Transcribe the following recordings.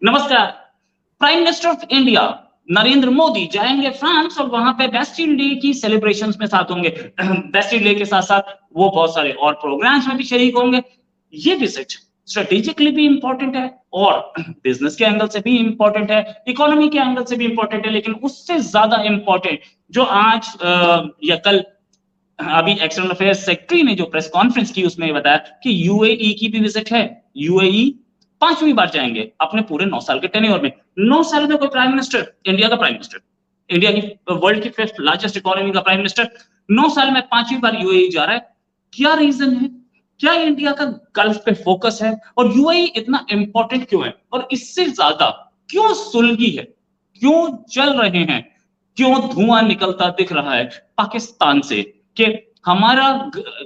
नमस्कार। Prime minister of India Narendra Modi जाएंगे France और वहां पे बेस्टिल डे की सेलिब्रेशंस में साथ होंगे। बेस्टिल डे के साथ साथ वो बहुत सारे और प्रोग्राम्स में भी शरीक होंगे। ये विजिट स्ट्रेटेजिकली भी इंपॉर्टेंट है और बिजनेस के एंगल से भी इंपॉर्टेंट है, इकोनॉमी के एंगल से भी इंपॉर्टेंट है, लेकिन उससे ज्यादा इंपॉर्टेंट जो आज या कल अभी एक्सटर्नल अफेयर्स सेक्रेटरी ने जो प्रेस कॉन्फ्रेंस की उसमें बताया कि यूएई की भी विजिट है। यूएई 5वीं बार जाएंगे अपने पूरे 9 साल के टेन्योर में। 9 साल में कोई प्राइम मिनिस्टर, इंडिया का प्राइम मिनिस्टर, इंडिया की वर्ल्ड की 5th लार्जेस्ट इकोनॉमी का प्राइम मिनिस्टर 9 साल में 5वीं बार यूएई जा रहा है। क्या रीजन है? क्या इंडिया का गल्फ पे फोकस है और यूएई इतना इंपॉर्टेंट क्यों है? और इससे ज्यादा क्यों सुलगी है, क्यों चल रहे हैं, क्यों धुआं निकलता दिख रहा है पाकिस्तान से कि हमारा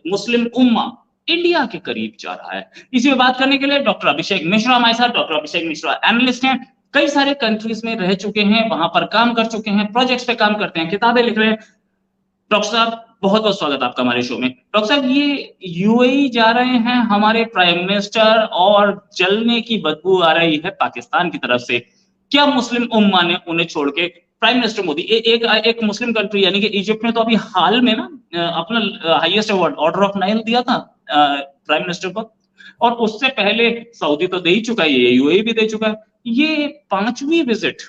मुस्लिम उम्मा इंडिया के करीब जा रहा है? इसी में बात करने के लिए डॉक्टर अभिषेक मिश्रा हमारे साथ। डॉक्टर अभिषेक मिश्रा एनालिस्ट हैं, कई सारे कंट्रीज में रह चुके हैं, वहां पर काम कर चुके हैं, प्रोजेक्ट्स पे काम करते हैं, किताबें लिख रहे हैं। डॉक्टर साहब बहुत बहुत स्वागत आपका हमारे शो में। डॉक्टर साहब, ये यूएई जा रहे हैं हमारे प्राइम मिनिस्टर और जलने की बदबू आ रही है पाकिस्तान की तरफ से। क्या मुस्लिम उम्मा ने उन्हें छोड़ के प्राइम मिनिस्टर मोदी एक मुस्लिम कंट्री यानी कि इजिप्ट ने तो अभी हाल में ना अपना highest award order of Nile दिया था प्राइम मिनिस्टर को, और उससे पहले सऊदी तो दे ही चुका है, ये यूएई भी दे चुका है। ये 5वीं विजिट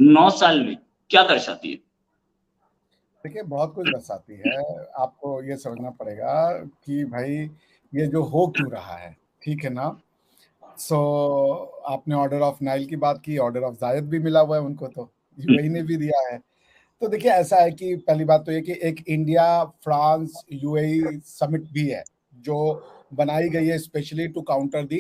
9 साल में क्या दर्शाती है? देखिए, बहुत कुछ दर्शाती है। आपको ये समझना पड़ेगा कि भाई ये जो हो क्यों रहा है, ठीक है ना। आपने ऑर्डर ऑफ नाइल की बात की, ऑर्डर ऑफ जायद भी मिला हुआ है उनको, तो यूएई ने भी दिया है। तो देखिए, ऐसा है कि पहली बात तो ये कि एक इंडिया फ्रांस यूएई समिट भी है जो बनाई गई है specially to counter the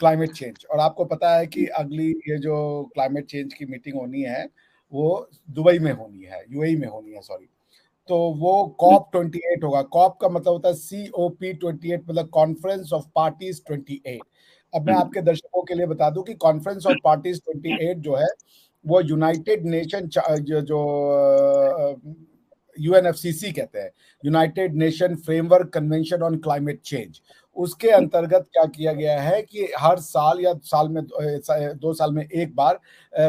climate change. और आपको पता है कि अगली ये जो क्लाइमेट चेंज की मीटिंग होनी है वो दुबई में होनी है, यूएई में होनी है, सॉरी। तो वो COP28 होगा। कॉप का मतलब होता है COP28, मतलब कॉन्फ्रेंस ऑफ पार्टीज 28। अब मैं आपके दर्शकों के लिए बता दूं कि कॉन्फ्रेंस ऑफ पार्टीज 28 जो है वो यूनाइटेड नेशन जो UNFCC कहते हैं, United nation framework convention on climate change. उसके अंतर्गत क्या किया गया है कि हर साल या साल में 2 साल में एक बार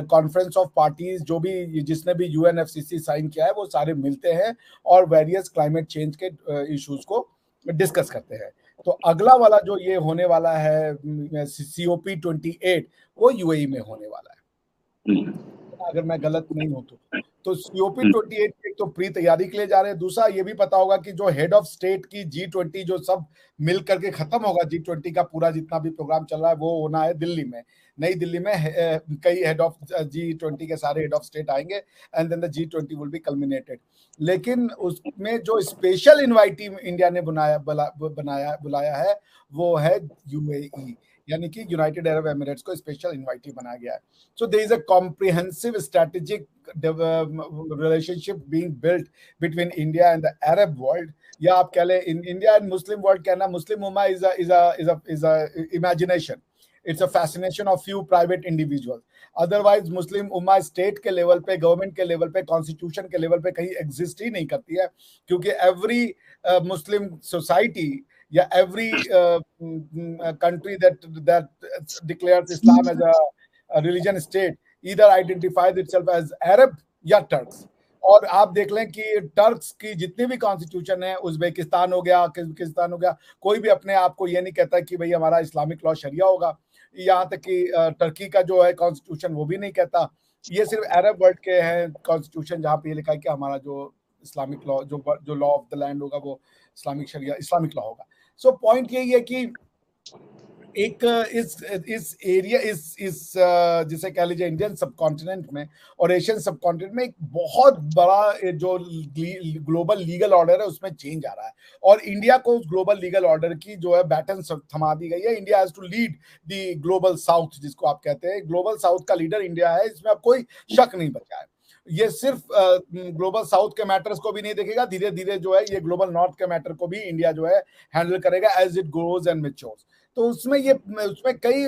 कॉन्फ्रेंस ऑफ पार्टीज जो भी जिसने भी UNFCC साइन किया है वो सारे मिलते हैं और वेरियस क्लाइमेट चेंज के इश्यूज को डिस्कस करते हैं। तो अगला वाला जो ये होने वाला है COP28 वो यूएई में होने वाला है, अगर मैं गलत नहीं हूं तो COP28 एक तो प्री तैयारी के लिए जा रहे हैं। दूसरा ये भी पता होगा कि जो हेड ऑफ स्टेट की G20 जो सब मिल करके खत्म होगा, G20 का पूरा जितना भी प्रोग्राम चल रहा है वो होना है दिल्ली में, नई दिल्ली में। कई हेड ऑफ G20 के सारे हेड ऑफ स्टेट आएंगे and then the G20 will be culminated. लेकिन उसमें जो स्पेशल इनवाइटी इंडिया ने बुलाया है वो है यूएई, यानी कि यूनाइटेड अरब एमिरेट्स को स्पेशल इनवाइटी बनाया गया है। So there is a comprehensive strategic relationship being built between India and the Arab world, या आप कह लें इंडिया एंड मुस्लिम वर्ल्ड। कहना मुस्लिम उम्मा is a imagination, it's a fascination of few private individuals. Otherwise Muslim Umma state के level पे, government के level पे, constitution के लेवल पे कहीं एग्जिस्ट ही नहीं करती है, क्योंकि एवरी मुस्लिम सोसाइटी या every country that declares Islam as a religion state either identifies itself as Arab या टर्क्स। और आप देख लें कि टर्क्स की जितनी भी कॉन्स्टिट्यूशन है, उज्बेकिस्तान हो गया, किर्गिस्तान हो गया, कोई भी अपने आप को ये नहीं कहता कि भाई हमारा इस्लामिक लॉ शरिया होगा। यहाँ तक कि टर्की का जो है कॉन्स्टिट्यूशन वो भी नहीं कहता। ये सिर्फ अरब वर्ल्ड के हैं कॉन्स्टिट्यूशन जहाँ पे ये लिखा है कि हमारा जो इस्लामिक लॉ, जो लॉ ऑफ द लैंड होगा वो इस्लामिक शरिया, इस्लामिक लॉ होगा। सो पॉइंट यही है कि एक इस एरिया इस जिसे कह लीजिए इंडियन सबकॉन्टिनेंट में और एशियन सबकॉन्टिनेंट में एक बहुत बड़ा जो ग्लोबल लीगल ऑर्डर है उसमें चेंज आ रहा है, और इंडिया को उस ग्लोबल लीगल ऑर्डर की जो है बैटन थमा दी गई है। India has to lead the Global South, जिसको आप कहते हैं ग्लोबल साउथ का लीडर इंडिया है, इसमें अब कोई शक नहीं बचा है। ये सिर्फ ग्लोबल साउथ के मैटर्स को भी नहीं देखेगा, धीरे धीरे जो है ये ग्लोबल नॉर्थ के मैटर को भी इंडिया जो है हैंडल करेगा as it grows and matures. तो उसमें कई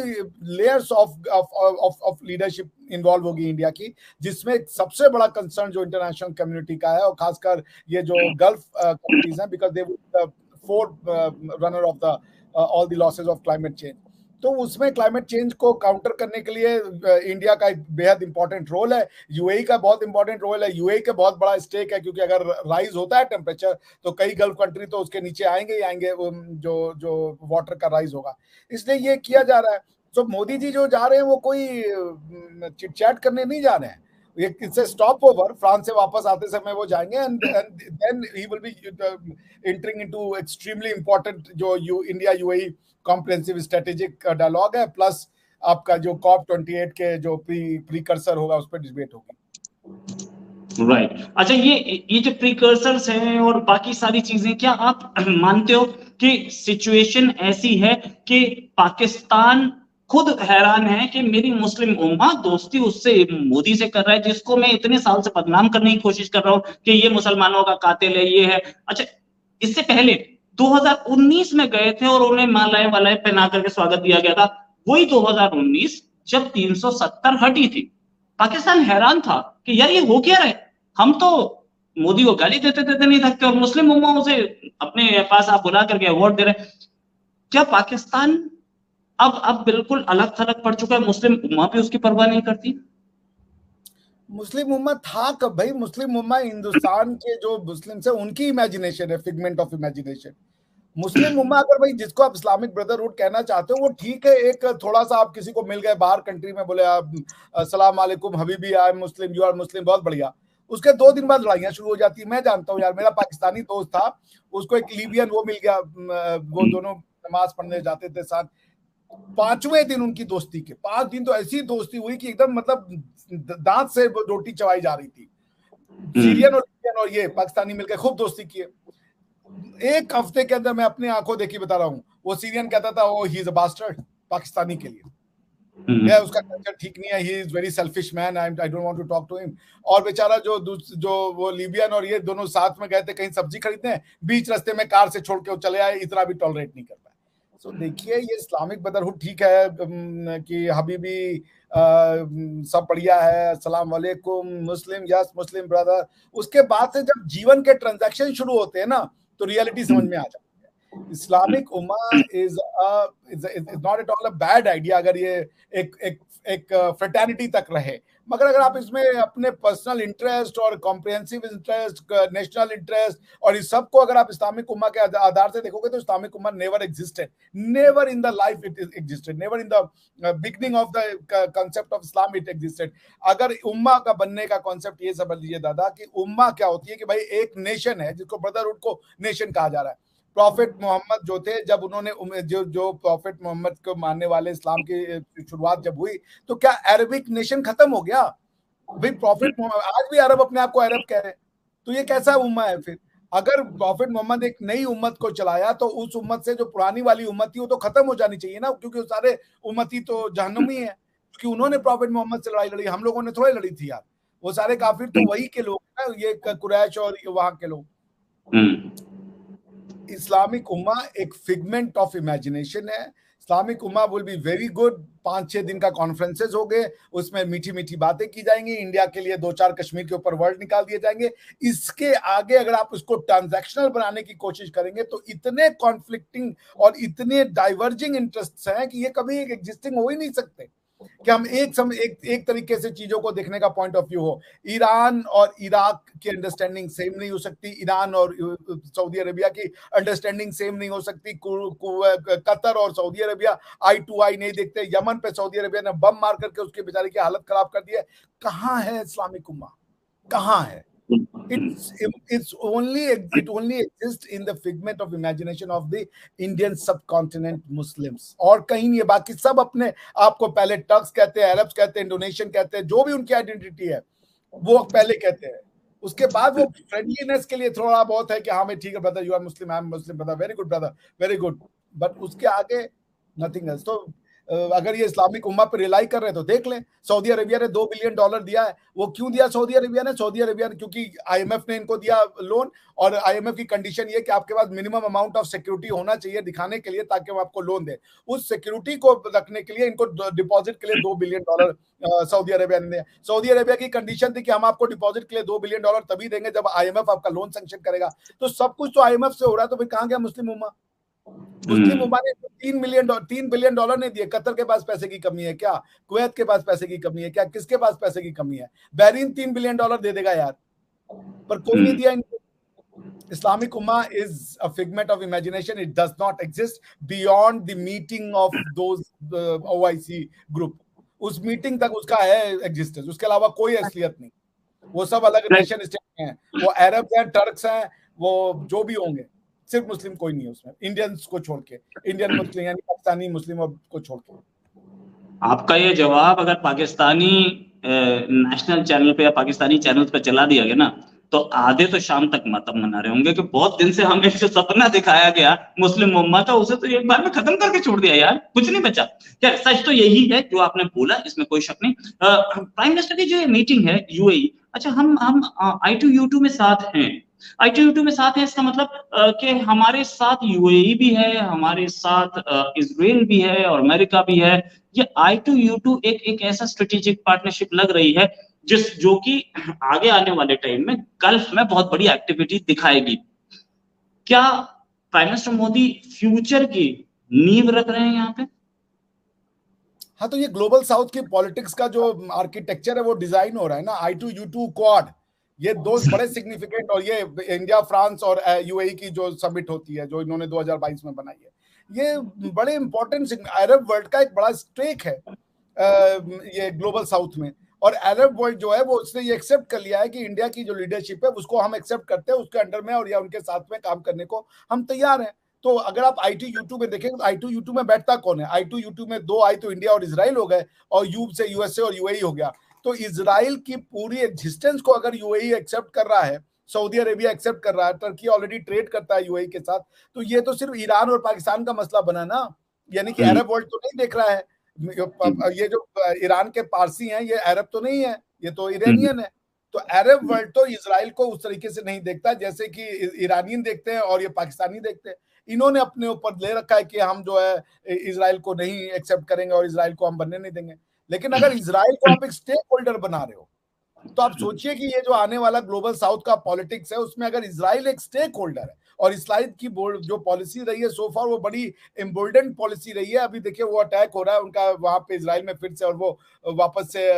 लेयर्स ऑफ लीडरशिप इन्वॉल्व होगी इंडिया की, जिसमें सबसे बड़ा कंसर्न जो इंटरनेशनल कम्युनिटी का है और खासकर ये जो गल्फ कंट्रीज हैं, because they the fourth runner of the all the losses of climate change. तो उसमें क्लाइमेट चेंज को काउंटर करने के लिए इंडिया का एक बेहद इंपॉर्टेंट रोल है, यूएई का बहुत इंपॉर्टेंट रोल है, यूएई का बहुत बड़ा स्टेक है, क्योंकि अगर राइज होता है टेम्परेचर तो कई गल्फ कंट्री तो उसके नीचे आएंगे ही आएंगे, जो जो वाटर का राइज होगा, इसलिए ये किया जा रहा है। तो मोदी जी जो जा रहे हैं वो कोई चिट चैट करने नहीं जा रहे हैं, इससे स्टॉप ओवर, फ्रांस से वापस आते समय वो जाएंगे and then he will be entering into extremely important जो India UAE comprehensive strategic dialogue है, प्लस आपका जो COP28 के जो प्रीकर्सर होगा उस पर डिबेट होगी। राइट अच्छा, ये जो प्रीकर्सर्स हैं और बाकी सारी चीजें, क्या आप मानते हो कि सिचुएशन ऐसी है कि पाकिस्तान खुद हैरान है कि मेरी मुस्लिम उम्मा दोस्ती उससे मोदी से कर रहा है, जिसको मैं इतने साल से बदनाम करने की कोशिश कर रहा हूं कि ये मुसलमानों का कातिल है, ये है। अच्छा, इससे पहले 2019 में गए थे और उन्हें मालाएं वालाएं पहना करके स्वागत दिया गया था, वही 2019 जब 370 हटी थी, पाकिस्तान हैरान था कि यार ये हो क्या रहा है, हम तो मोदी को गाली देते देते नहीं थकते और मुस्लिम उम्माओं से अपने पास आप बुला करके अवार्ड दे रहे हैं। क्या पाकिस्तान अब बिल्कुल अलग थलग पड़ चुका है, मुस्लिम उम्मा भी उसकी परवाह नहीं करती? मुस्लिम उम्मा था कब भाई? मुस्लिम उम्मा हिंदुस्तान के जो मुस्लिम है उनकी इमेजिनेशन है, फिगमेंट ऑफ इमेजिनेशन। मुस्लिम उम्मा अगर भाई जिसको आप इस्लामिक ब्रदरहुड कहना चाहते हो वो ठीक है, एक थोड़ा सा आप किसी को मिल गए बाहर कंट्री में, बोले आप अस्सलाम वालेकुम हबीबी, I am Muslim, you are Muslim, बहुत बढ़िया, उसके 2 दिन बाद लड़ाइयां शुरू हो जाती है। मैं जानता हूँ यार, मेरा पाकिस्तानी दोस्त था, उसको एक लीबियन वो मिल गया, वो दोनों नमाज पढ़ने जाते थे साथ, 5वें दिन उनकी दोस्ती के 5 दिन तो ऐसी दोस्ती हुई कि एकदम मतलब दांत से रोटी चबाई जा रही थी। सीरियन और लीबियन और ये पाकिस्तानी मिलकर खूब दोस्ती किए। एक हफ्ते के अंदर मैं अपनी आंखों देखी बता रहा हूँ, वो सीरियन कहता था oh he is a bastard Pakistani के लिए, या उसका कल्चर ठीक नहीं है, he is very selfish man, I don't want to talk to him. और बेचारा जो वो लीबियन और ये दोनों साथ में गए थे कहीं सब्जी खरीदने, बीच रास्ते में कार से छोड़ के वो चले आए, इतना भी टॉलरेट नहीं कर पाए। सो देखिए ये इस्लामिक ब्रदरहुड ठीक है कि हबीबी सब बढ़िया है, अस्सलाम वालेकुम मुस्लिम, यस मुस्लिम ब्रदर, उसके बाद से जब जीवन के ट्रांजैक्शन शुरू होते हैं ना तो रियलिटी समझ में आ जाती है। Islamic Umma is not at all a bad idea अगर ये एक फ्रेटर्निटी तक रहे, मगर अगर आप इसमें अपने पर्सनल इंटरेस्ट और कॉम्प्रिहेंसिव इंटरेस्ट, नेशनल इंटरेस्ट और इस सब को अगर आप इस्लामिक उम्मा के आधार से देखोगे तो Islamic Umma never existed, never in the life it existed, never in the beginning of the concept of Islam it existed. अगर उम्मा का बनने का कॉन्सेप्ट ये समझ लीजिए दादा कि उम्मा क्या होती है कि भाई एक नेशन है जिसको ब्रदरहुड को नेशन कहा जा रहा है। प्रॉफिट मोहम्मद जो थे, जब उन्होंने जो प्रॉफिट मोहम्मद को मानने वाले इस्लाम की शुरुआत जब हुई तो क्या अरबिक नेशन खत्म हो गया? भाई प्रॉफिट मोहम्मद, आज भी अरब अपने आप को अरब कह रहे हैं, तो ये कैसा उम्मा है फिर? अगर प्रॉफिट मोहम्मद एक नई उम्मत को चलाया तो उस उम्मत से जो पुरानी वाली उम्मत थी वो तो खत्म हो जानी चाहिए ना, क्योंकि वो सारे उम्मती तो जहन्नमी है, क्योंकि उन्होंने प्रॉफिट मोहम्मद से लड़ाई लड़ी, हम लोगों ने थोड़ी लड़ी थी यार, वो सारे काफिर तो वही के लोग हैं, ये कुरैश और वहां के लोग। इस्लामिक उम्मा एक फिगमेंट ऑफ इमेजिनेशन है। Islamic Umma will be very good, 5-6 दिन का कॉन्फ्रेंसेस हो गए, उसमें मीठी मीठी बातें की जाएंगी, इंडिया के लिए 2-4 कश्मीर के ऊपर वर्ड निकाल दिए जाएंगे। इसके आगे अगर आप उसको ट्रांजैक्शनल बनाने की कोशिश करेंगे तो इतने कॉन्फ्लिक्टिंग और इतने डाइवर्जिंग इंटरेस्ट्स हैं कि ये कभी एग्जिस्टिंग हो ही नहीं सकते कि हम एक तरीके से चीजों को देखने का पॉइंट ऑफ व्यू हो। ईरान और इराक की अंडरस्टैंडिंग सेम नहीं हो सकती, ईरान और सऊदी अरेबिया की अंडरस्टैंडिंग सेम नहीं हो सकती, कतर और सऊदी अरेबिया आई टू आई नहीं देखते, यमन पे सऊदी अरेबिया ने बम मार करके उसके बेचारे की हालत खराब कर दी है। कहाँ है इस्लामिक उम्मा? कहाँ है? It only exists in the figment of imagination of the Indian subcontinent Muslims, और कहीं नहीं है। बाकी सब अपने आपको पहले टर्क्स कहते हैं, अरब्स कहते हैं, इंडोनेशियन कहते हैं, जो भी उनकी आइडेंटिटी है वो पहले कहते हैं, उसके बाद वो फ्रेंडलीनेस के लिए थोड़ा बहुत है कि हाँ मैं ठीक है brother, you are Muslim, I am Muslim brother, very good brother, very good, but उसके आगे नथिंग एल्स। तो अगर ये इस्लामिक उम्मा पर रिलाई कर रहे हैं तो देख लें, सऊदी अरेबिया ने $2 बिलियन दिया है। वो क्यों दिया सऊदी अरेबिया ने? क्योंकि आईएमएफ ने इनको दिया लोन, और आईएमएफ की कंडीशन ये कि आपके पास मिनिमम अमाउंट ऑफ सिक्योरिटी होना चाहिए दिखाने के लिए ताकि वो आपको लोन दे। उस सिक्योरिटी को रखने के लिए इनको डिपॉजिट के लिए $2 बिलियन सऊदी अरेबिया ने दिया। सऊदी अरेबिया की कंडीशन थी कि हम आपको डिपॉजिट के लिए $2 बिलियन तभी देंगे जब आईएमएफ आपका लोन सैंक्शन करेगा। तो सब कुछ तो आईएमएफ से हो रहा है, तो फिर कहाँ गया मुस्लिम उम्मा? मुस्लिम उम्मा ने $3 बिलियन नहीं दिए। कतर के पास पैसे की कमी है क्या? कुवैत के पास पैसे की कमी है क्या? किसके पास पैसे की कमी है? बहरीन $3 बिलियन दे देगा यार, पर कोई नहीं दिया इनको। Islamic Ummah is a figment of imagination. It does not exist beyond the meeting of those OIC group. उस मीटिंग तक उसका है एग्जिस्टेंस, उसके अलावा कोई असलियत नहीं। वो सब अलग नेशन स्टेट हैं, वो अरब हैं, टर्क्स हैं, वो जो भी होंगे, सिर्फ मुस्लिम कोई नहीं है उसमें, इंडियंस को छोड़ के, इंडियन मुस्लिम यानी पाकिस्तानी मुस्लिम को छोड़ के। आपका ये जवाब अगर पाकिस्तानी नेशनल चैनल पे या पाकिस्तानी चैनल पे चला दिया गया ना, तो आधे तो शाम तक मातम मना रहे होंगे कि बहुत दिन से हमें जो सपना दिखाया गया मुस्लिम उम्मा का, उसे तो एक बार में खत्म करके छोड़ दिया यार, कुछ नहीं बचा। क्या सच तो यही है जो आपने बोला, इसमें कोई शक नहीं। प्राइम मिनिस्टर की जो मीटिंग है यूएई, अच्छा हम I2U2 में साथ हैं, I2U2 में साथ है, इसका मतलब कि हमारे साथ यूएई भी है, हमारे साथ इजराइल भी है और अमेरिका भी है। ये I2U2 एक ऐसा स्ट्रेटेजिक पार्टनरशिप लग रही है जो कि आगे आने वाले टाइम में गल्फ में बहुत बड़ी एक्टिविटी दिखाएगी। क्या प्राइम मिनिस्टर मोदी फ्यूचर की नींव रख रहे हैं यहाँ पे? हाँ, तो ये ग्लोबल साउथ की पॉलिटिक्स का जो आर्किटेक्चर है वो डिजाइन हो रहा है ना, I2U2 क्वाड, ये दो बड़े सिग्निफिकेंट, और ये इंडिया, फ्रांस और यूएई की जो समिट होती है जो इन्होंने 2022 में बनाई है, ये बड़े इंपॉर्टेंट अरब वर्ल्ड का एक बड़ा स्टेक है ये ग्लोबल साउथ में। और अरब वर्ल्ड जो है वो उसने ये एक्सेप्ट कर लिया है कि इंडिया की जो लीडरशिप है उसको हम एक्सेप्ट करते हैं, उसके अंडर में और या उनके साथ में काम करने को हम तैयार हैं। तो अगर आप I2U2 में देखें तो I2U2 में बैठता कौन है? I2U2 में दो आई तो इंडिया और इजराइल हो गए, और यू से यूएसए और यूएई हो गया। तो इजराइल की पूरी एग्जिस्टेंस को अगर यूएई एक्सेप्ट कर रहा है, सऊदी अरेबिया एक्सेप्ट कर रहा है, टर्की ऑलरेडी ट्रेड करता है यूएई के साथ, तो ये तो सिर्फ ईरान और पाकिस्तान का मसला बना ना, यानी कि अरब वर्ल्ड तो नहीं देख रहा है। ये जो ईरान के पारसी हैं ये अरब तो नहीं है, ये तो ईरानियन है। तो अरब वर्ल्ड तो इजराइल को उस तरीके से नहीं देखता जैसे कि ईरानियन देखते हैं और ये पाकिस्तानी देखते हैं। इन्होंने अपने ऊपर ले रखा है कि हम जो है इजराइल को नहीं एक्सेप्ट करेंगे और इजराइल को हम बनने नहीं देंगे। लेकिन अगर इजराइल को आप एक स्टेक होल्डर बना रहे हो, तो आप सोचिए कि ये जो आने वाला ग्लोबल साउथ का पॉलिटिक्स है उसमें अगर इजराइल एक स्टेक होल्डर है, और इस्लाइड की जो पॉलिसी रही है सो फार वो बड़ी एम्बोल्डेंट पॉलिसी रही है। अभी देखिए वो अटैक हो रहा है उनका वहां पे इजराइल में फिर से, और वो वापस से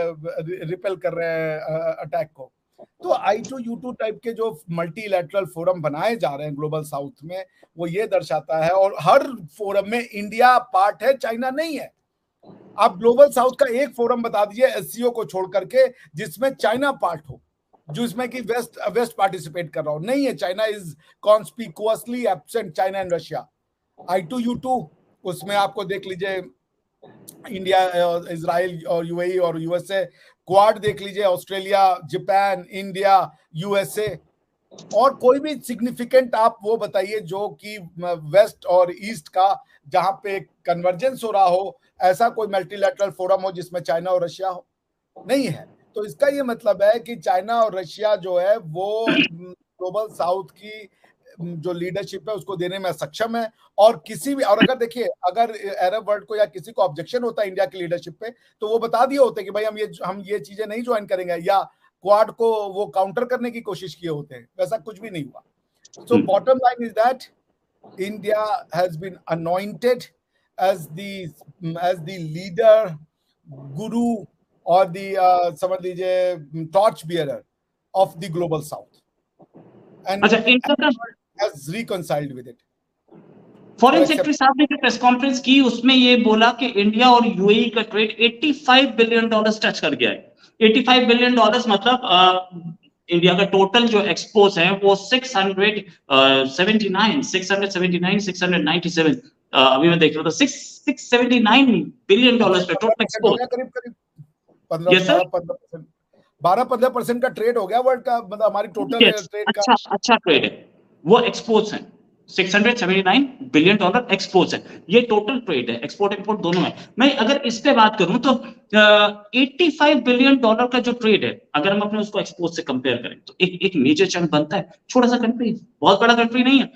रिपेल कर रहे हैं अटैक को। तो I2U2 टाइप के जो मल्टीलैटरल फोरम बनाए जा रहे हैं ग्लोबल साउथ में, वो ये दर्शाता है, और हर फोरम में इंडिया पार्ट है, चाइना नहीं है। आप ग्लोबल साउथ का एक फोरम बता दीजिए SCO को छोड़ करके जिसमें चाइना पार्ट हो, जिसमें कि वेस्ट पार्टिसिपेट कर रहा हो, नहीं है। China is conspicuously absent, China and Russia. I2U2 उसमें आपको देख लीजिए इंडिया, इजराइल और यूएई और यूएसए, क्वाड देख लीजिए ऑस्ट्रेलिया, जापान, इंडिया, यूएसए, और कोई भी सिग्निफिकेंट आप वो बताइए जो कि वेस्ट और ईस्ट का जहां पे कन्वर्जेंस हो रहा हो, ऐसा कोई मल्टीलैटरल फोरम हो जिसमें चाइना और रशिया हो, नहीं है। तो इसका ये मतलब है कि चाइना और रशिया जो है वो ग्लोबल साउथ की जो लीडरशिप है उसको देने में सक्षम है। और किसी भी, और अगर देखिए अगर अरब वर्ल्ड को या किसी को ऑब्जेक्शन होता है इंडिया की लीडरशिप पे, तो वो बता दिए होते कि भाई हम ये चीजें नहीं ज्वाइन करेंगे, या क्वाड को वो काउंटर करने की कोशिश किए होते हैं। वैसा कुछ भी नहीं हुआ। So bottom line is that India has been anointed as the leader, guru, और द समझ लीजिए torch bearer of the Global South, and has reconciled with it. Foreign secretary साहब ने प्रेस कॉन्फ्रेंस की, उसमें ये बोला कि इंडिया और यूएई का ट्रेड $85 बिलियन टच कर गया है। $85 बिलियन मतलब इंडिया का टोटल जो एक्सपोर्ट है वो 697 अभी मैं देख रहा था, $679 बिलियन पे टोटल एक्सपोर्ट, करीब 12-15% का ट्रेड हो गया वर्ल्ड का, मतलब हमारी टोटल ट्रेड का अच्छा ट्रेड है, वो एक्सपोर्ट्स हैं। $679 बिलियन एक्सपोर्ट्स है, ये टोटल ट्रेड है, एक्सपोर्ट इंपोर्ट दोनों है। मैं अगर इस पे बात करूं तो $85 बिलियन का जो ट्रेड है, अगर हम अपने उसको एक्सपोर्ट से कंपेयर करें तो एक मेजर चंक बनता है। छोटा सा कंट्री, बहुत बड़ा कंट्री नहीं है।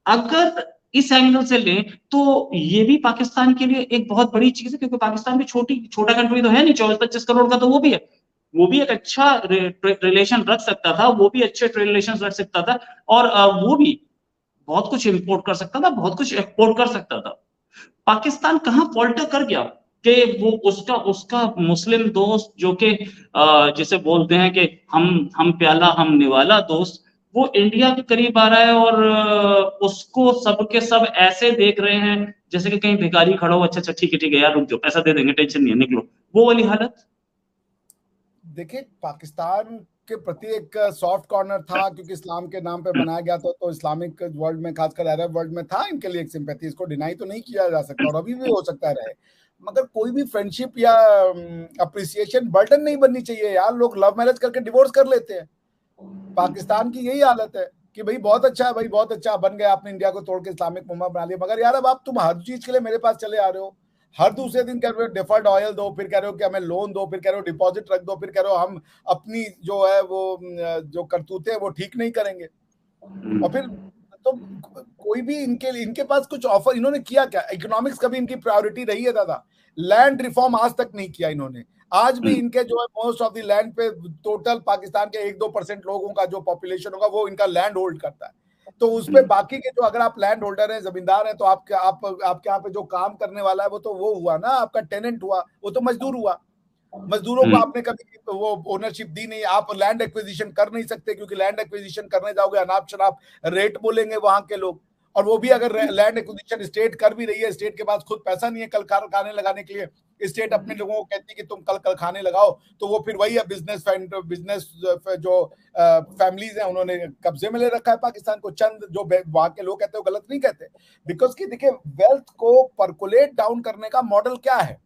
अगर इस एंगल से लें तो ये भी पाकिस्तान के लिए एक बहुत बड़ी चीज है, क्योंकि पाकिस्तान भी छोटा कंट्री तो है नहीं, 24-25 करोड़ का तो वो भी है। वो भी एक अच्छा रिलेशन रख सकता था, वो भी अच्छे ट्रेड रिलेशन रख सकता था, और वो भी बहुत कुछ इंपोर्ट कर सकता था, बहुत कुछ एक्सपोर्ट कर सकता था। पाकिस्तान कहाँ फॉल्टर कर गया कि वो उसका उसका मुस्लिम दोस्त जो कि जिसे बोलते हैं कि हम प्याला हम निवाला दोस्त, वो इंडिया के करीब आ रहा है और उसको सब के सब ऐसे देख रहे हैं जैसे कि कहीं भिखारी खड़ा हो, अच्छा अच्छा ठीक है यार रुक जाओ, पैसा दे देंगे, टेंशन नहीं है, निकलो, वो वाली हालत। देखिए, पाकिस्तान के प्रति एक सॉफ्ट कॉर्नर था क्योंकि इस्लाम के नाम पे बनाया गया था, तो इस्लामिक वर्ल्ड में, खासकर अरब वर्ल्ड में था इनके लिए एक सिंपैथी, इसको डिनाई तो नहीं किया जा सकता और अभी भी हो सकता रहे। मगर कोई भी फ्रेंडशिप या अप्रिसिएशन बर्डन नहीं बननी चाहिए यार। लोग लव मैरिज करके डिवोर्स कर लेते हैं। पाकिस्तान की यही हालत है कि भाई बहुत अच्छा है, भाई बहुत अच्छा बन गया, आपने इंडिया को तोड़ के इस्लामिक उम्मा बना लिया, मगर यार अब आप तुम हर चीज के लिए मेरे पास चले आ रहे हो। हर दूसरे दिन कह रहे हो डिफर्ड ऑयल दो, फिर कह रहे हो कि हमें लोन दो, फिर कह रहे हो डिपॉजिट रख दो, फिर कह रहे हो हम अपनी जो है वो जो करतूते हैं वो ठीक नहीं करेंगे। और फिर तो कोई भी इनके पास कुछ ऑफर, इन्होंने किया क्या? इकोनॉमिक्स कभी इनकी प्रायोरिटी रही है दादा? लैंड रिफॉर्म आज तक नहीं किया इन्होंने। आज भी इनके जो है मोस्ट ऑफ द लैंड पे, टोटल पाकिस्तान के 1-2% लोगों का जो पॉपुलेशन होगा वो इनका लैंड होल्ड करता है। तो उस पे बाकी के जो, अगर आप लैंड होल्डर हैं, जमींदार हैं, तो आपके यहाँ पे जो काम करने वाला है वो तो वो हुआ ना, आपका टेनेंट हुआ, वो तो मजदूर हुआ। मजदूरों को आपने कभी वो ओनरशिप दी नहीं। आप लैंड एक्विजिशन कर नहीं सकते क्योंकि लैंड एक्विजिशन करने जाओगे अनाप शनाप रेट बोलेंगे वहां के लोग। और वो भी अगर लैंड एक्विजिशन स्टेट कर भी रही है, स्टेट के पास खुद पैसा नहीं है कल कारखाने लगाने के लिए, स्टेट अपने लोगों को कहती है कि तुम कल कारखाने लगाओ, तो वो फिर वही है बिजनेस जो फैमिलीज हैं उन्होंने कब्जे में ले रखा है पाकिस्तान को। चंद जो वहां के लोग कहते हैं वो गलत नहीं कहते, बिकॉज कि देखिए वेल्थ को परकुलेट डाउन करने का मॉडल क्या है?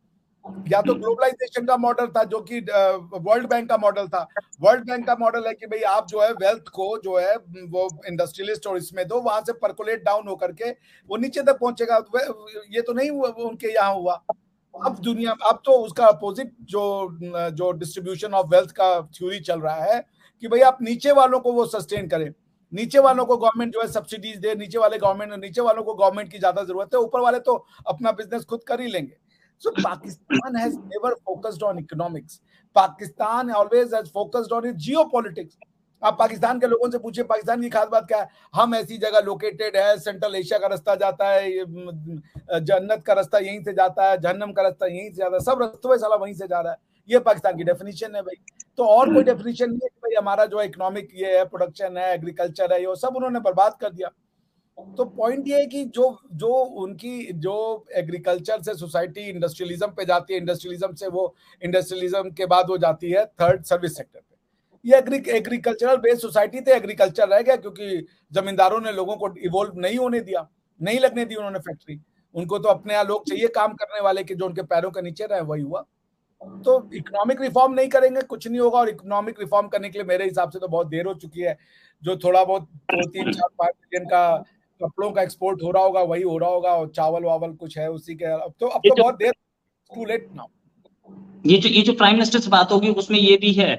या तो ग्लोबलाइजेशन का मॉडल था जो कि वर्ल्ड बैंक का मॉडल था। वर्ल्ड बैंक का मॉडल है कि भाई आप जो है वेल्थ को जो है वो इंडस्ट्रियलिस्ट और इसमें दो, वहां से परकुलेट डाउन होकर के वो नीचे तक पहुंचेगा। ये तो नहीं हुआ, उनके यहाँ हुआ। अब दुनिया, अब तो उसका अपोजिट जो जो डिस्ट्रीब्यूशन ऑफ वेल्थ का थ्योरी चल रहा है कि भाई आप नीचे वालों को वो सस्टेन करें, नीचे वालों को गवर्नमेंट जो है सब्सिडीज दे, नीचे वालों को गवर्नमेंट की ज्यादा जरूरत है, ऊपर वाले तो अपना बिजनेस खुद कर ही लेंगे। So Pakistan has never focused on economics. Pakistan always has focused on its geopolitics. आप पाकिस्तान के लोगों से पूछिए पाकिस्तान की खास बात क्या है? हम ऐसी जगह लोकेटेड है, सेंट्रल एशिया का रास्ता जाता है, जन्नत का रास्ता यहीं से जाता है, जहन्नम का रास्ता यहीं से जाता है, सब रास्तों साला वहीं से जा रहा है। ये पाकिस्तान की डेफिनेशन है भाई। तो और कोई डेफिनेशन नहीं है कि भाई हमारा जो इकोनॉमिक ये है, प्रोडक्शन है, एग्रीकल्चर है, ये सब उन्होंने बर्बाद कर दिया। तो पॉइंट ये है कि जो जो उनकी जो एग्रीकल्चर से सोसाइटी इंडस्ट्रियलिज्म पे जाती है, इंडस्ट्रियलिज्म के बाद वो जाती है थर्ड सर्विस सेक्टर पे। ये एग्रीकल्चरल बेस्ड सोसाइटी थे, एग्रीकल्चर रह गया क्योंकि जमींदारों ने लोगों को इवोल्व नहीं होने दिया, नहीं लगने दी उन्होंने फैक्ट्री। उनको तो अपने यहाँ लोग चाहिए काम करने वाले कि जो उनके पैरों के नीचे रहे, वही हुआ। तो इकोनॉमिक रिफॉर्म नहीं करेंगे कुछ नहीं होगा। और इकोनॉमिक रिफॉर्म करने के लिए मेरे हिसाब से तो बहुत देर हो चुकी है। जो थोड़ा बहुत 2-3-4-5 मिलियन का कपड़ों का एक्सपोर्ट हो रहा होगा वही हो रहा होगा, और चावल वावल कुछ है उसी के। अब तो बहुत देर, टू लेट नाउ। ये जो प्राइम मिनिस्टर से बात होगी उसमें ये भी है,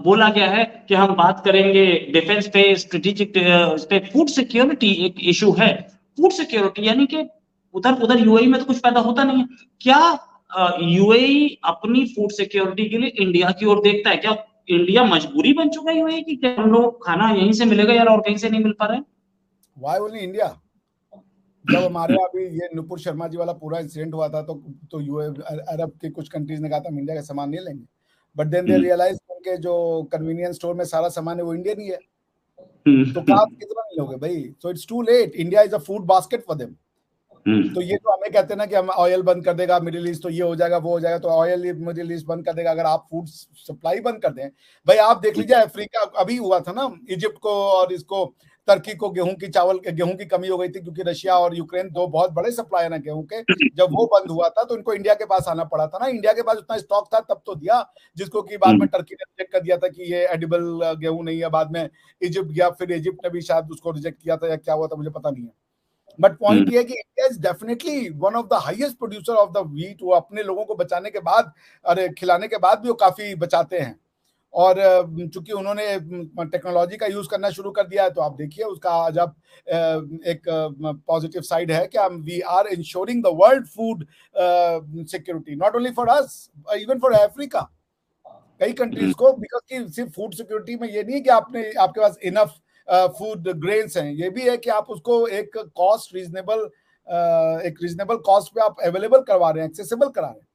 बोला गया है कि हम बात करेंगे डिफेंस पे, स्ट्रेटेजिक पे, फूड सिक्योरिटी एक इशू है। फूड सिक्योरिटी यानी कि उधर उधर यूएई में तो कुछ पैदा होता नहीं है क्या? यूएई अपनी फूड सिक्योरिटी के लिए इंडिया की ओर देखता है क्या? इंडिया मजबूरी बन चुका है यूएई की, क्या हम लोग खाना यहीं से मिलेगा यार और कहीं से नहीं मिल पा रहा है? Why only India? जब हमारे यहाँ भी ये नुपुर शर्मा जी वाला पूरा इंसिडेंट हुआ था तो यूए अरब के कुछ कंट्रीज ने कहा था हम इंडिया का सामान नहीं लेंगे, बट देन दे रियलाइज उनके जो कन्वीनियंस स्टोर में सारा सामान है वो इंडियन ही है। तो कहा कितना नहीं लोगे भाई? So it's too late. India is a food basket for them. तो ये तो हमें कहते हैं ना कि हम ऑयल बंद कर देगा मिडिल ईस्ट, तो ये हो जाएगा वो हो जाएगा, तो ऑयल मिडिल ईस्ट बंद कर देगा अगर आप फूड सप्लाई बंद कर दें। भाई आप देख लीजिए अफ्रीका अभी हुआ था ना, इजिप्ट को और इसको टर्की को गेहूं की कमी हो गई थी क्योंकि रशिया और यूक्रेन दो बहुत बड़े सप्लायर हैं गेहूं के। जब वो बंद हुआ था तो इनको इंडिया के पास आना पड़ा था ना। इंडिया के पास उतना स्टॉक था तब तो दिया, जिसको कि बाद में टर्की ने रिजेक्ट कर दिया था कि ये एडिबल गेहूं नहीं है। बाद में इजिप्ट गया, फिर इजिप्ट ने भी शायद उसको रिजेक्ट किया था या क्या हुआ था मुझे पता नहीं है। बट पॉइंट ये है कि India is definitely one of the highest producer of the wheat. वो अपने लोगों को बचाने के बाद, अरे खिलाने के बाद भी वो काफी बचाते हैं। और चूंकि उन्होंने टेक्नोलॉजी का यूज करना शुरू कर दिया है तो आप देखिए उसका आज आप एक पॉजिटिव साइड है कि we are insuring the world food security, not only for us, even for Africa, कई कंट्रीज को। बिकॉज की सिर्फ फूड सिक्योरिटी में ये नहीं है कि आपके पास इनफ फूड ग्रेन्स हैं, ये भी है कि आप उसको एक रीजनेबल कॉस्ट पे आप अवेलेबल करवा रहे हैं, एक्सेसिबल करा रहे हैं।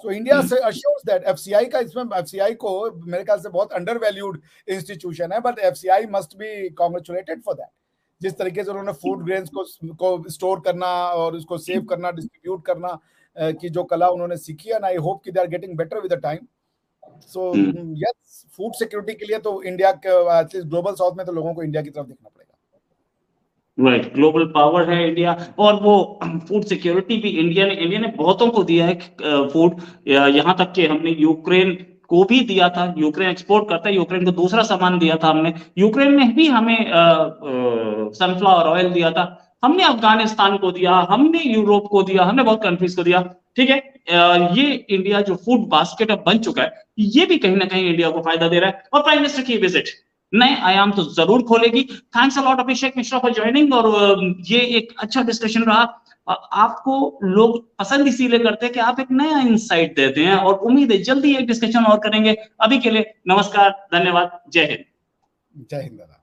सो इंडिया से अश्योर्स दैट एफसीआई का, इसमें एफसीआई को मेरे ख्याल से बहुत अंडर वैल्यूड इंस्टीट्यूशन है, but FCI must be congratulated for that. जिस तरीके से उन्होंने फूड ग्रेन्स को स्टोर करना और उसको सेव करना, डिस्ट्रीब्यूट करना की जो कला उन्होंने सीखी है, एंड आई होप कि they are getting better with the time. So yes, food security के लिए तो इंडिया के एटलीस्ट ग्लोबल साउथ में तो लोगों को इंडिया की तरफ देखना पड़ेगा। राइट, ग्लोबल पावर है इंडिया, और वो फूड सिक्योरिटी भी इंडिया ने बहुतों को दिया है फूड, यहाँ तक कि हमने यूक्रेन को भी दिया था। यूक्रेन एक्सपोर्ट करता है, यूक्रेन को दूसरा सामान दिया था हमने। यूक्रेन ने भी हमें सनफ्लावर ऑयल दिया था, हमने अफगानिस्तान को दिया, हमने यूरोप को दिया, हमने बहुत कंट्रीज को दिया। ठीक है, ये इंडिया जो फूड बास्केट अब बन चुका है, ये भी कहीं ना कहीं इंडिया को फायदा दे रहा है, और प्राइम मिनिस्टर की विजिट नए आयाम तो जरूर खोलेगी। Thanks a lot Abhishek Mishra for joining, और ये एक अच्छा डिस्कशन रहा। आपको लोग पसंद इसीलिए करते हैं कि आप एक नया इंसाइट देते हैं, और उम्मीद है जल्दी एक डिस्कशन और करेंगे। अभी के लिए नमस्कार, धन्यवाद, जय हिंद। जय हिंद दादा।